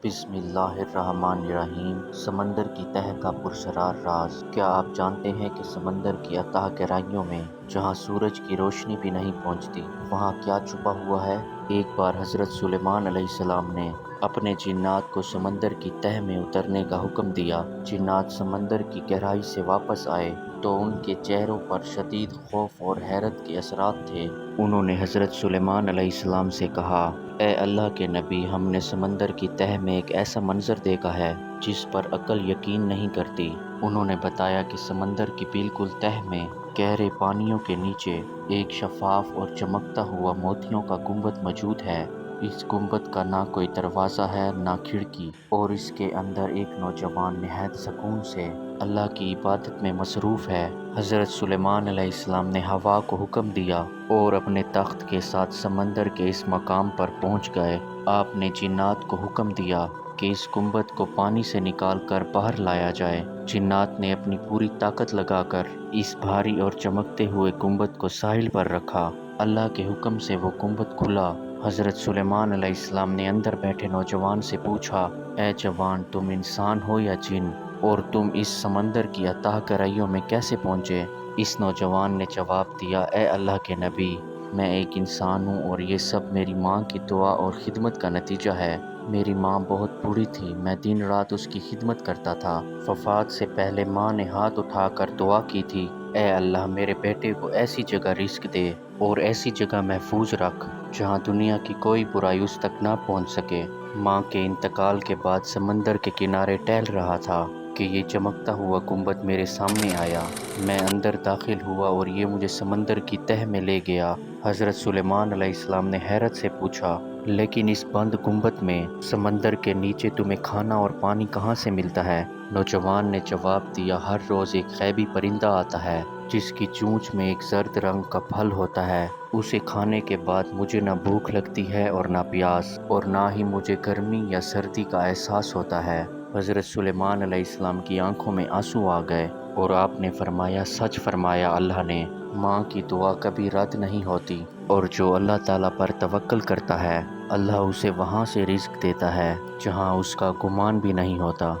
بسم اللہ الرحمن الرحیم۔ سمندر کی تہ کا پرسرار راز۔ کیا آپ جانتے ہیں کہ سمندر کی اتھاہ گہرائیوں میں جہاں سورج کی روشنی بھی نہیں پہنچتی وہاں کیا چھپا ہوا ہے؟ ایک بار حضرت سلیمان علیہ السلام نے اپنے جنات کو سمندر کی تہ میں اترنے کا حکم دیا۔ جنات سمندر کی گہرائی سے واپس آئے تو ان کے چہروں پر شدید خوف اور حیرت کے اثرات تھے۔ انہوں نے حضرت سلیمان علیہ السلام سے کہا، اے اللہ کے نبی، ہم نے سمندر کی تہ میں ایک ایسا منظر دیکھا ہے جس پر عقل یقین نہیں کرتی۔ انہوں نے بتایا کہ سمندر کی بالکل تہ میں گہرے پانیوں کے نیچے ایک شفاف اور چمکتا ہوا موتیوں کا گنبد موجود ہے۔ اس گنبد کا نہ کوئی دروازہ ہے نہ کھڑکی، اور اس کے اندر ایک نوجوان نہایت سکون سے اللہ کی عبادت میں مصروف ہے۔ حضرت سلیمان علیہ السلام نے ہوا کو حکم دیا اور اپنے تخت کے ساتھ سمندر کے اس مقام پر پہنچ گئے۔ آپ نے جنات کو حکم دیا کہ اس گنبد کو پانی سے نکال کر باہر لایا جائے۔ جنات نے اپنی پوری طاقت لگا کر اس بھاری اور چمکتے ہوئے گنبد کو ساحل پر رکھا۔ اللہ کے حکم سے وہ گنبد کھلا۔ حضرت سلیمان علیہ السلام نے اندر بیٹھے نوجوان سے پوچھا، اے جوان، تم انسان ہو یا جن، اور تم اس سمندر کی اتھاہ گہرائیوں میں کیسے پہنچے؟ اس نوجوان نے جواب دیا، اے اللہ کے نبی، میں ایک انسان ہوں اور یہ سب میری ماں کی دعا اور خدمت کا نتیجہ ہے۔ میری ماں بہت بوڑھی تھی، میں دن رات اس کی خدمت کرتا تھا۔ وفات سے پہلے ماں نے ہاتھ اٹھا کر دعا کی تھی، اے اللہ، میرے بیٹے کو ایسی جگہ رزق دے اور ایسی جگہ محفوظ رکھ جہاں دنیا کی کوئی برائی اس تک نہ پہنچ سکے۔ ماں کے انتقال کے بعد سمندر کے کنارے ٹہل رہا تھا کہ یہ چمکتا ہوا گنبد میرے سامنے آیا۔ میں اندر داخل ہوا اور یہ مجھے سمندر کی تہ میں لے گیا۔ حضرت سلیمان علیہ السلام نے حیرت سے پوچھا، لیکن اس بند گنبد میں سمندر کے نیچے تمہیں کھانا اور پانی کہاں سے ملتا ہے؟ نوجوان نے جواب دیا، ہر روز ایک غیبی پرندہ آتا ہے جس کی چونچ میں ایک زرد رنگ کا پھل ہوتا ہے۔ اسے کھانے کے بعد مجھے نہ بھوک لگتی ہے اور نہ پیاس، اور نہ ہی مجھے گرمی یا سردی کا احساس ہوتا ہے۔ حضرت سلیمان علیہ السلام کی آنکھوں میں آنسو آ گئے اور آپ نے فرمایا، سچ فرمایا اللہ نے، ماں کی دعا کبھی رد نہیں ہوتی، اور جو اللہ تعالیٰ پر توکل کرتا ہے اللہ اسے وہاں سے رزق دیتا ہے جہاں اس کا گمان بھی نہیں ہوتا۔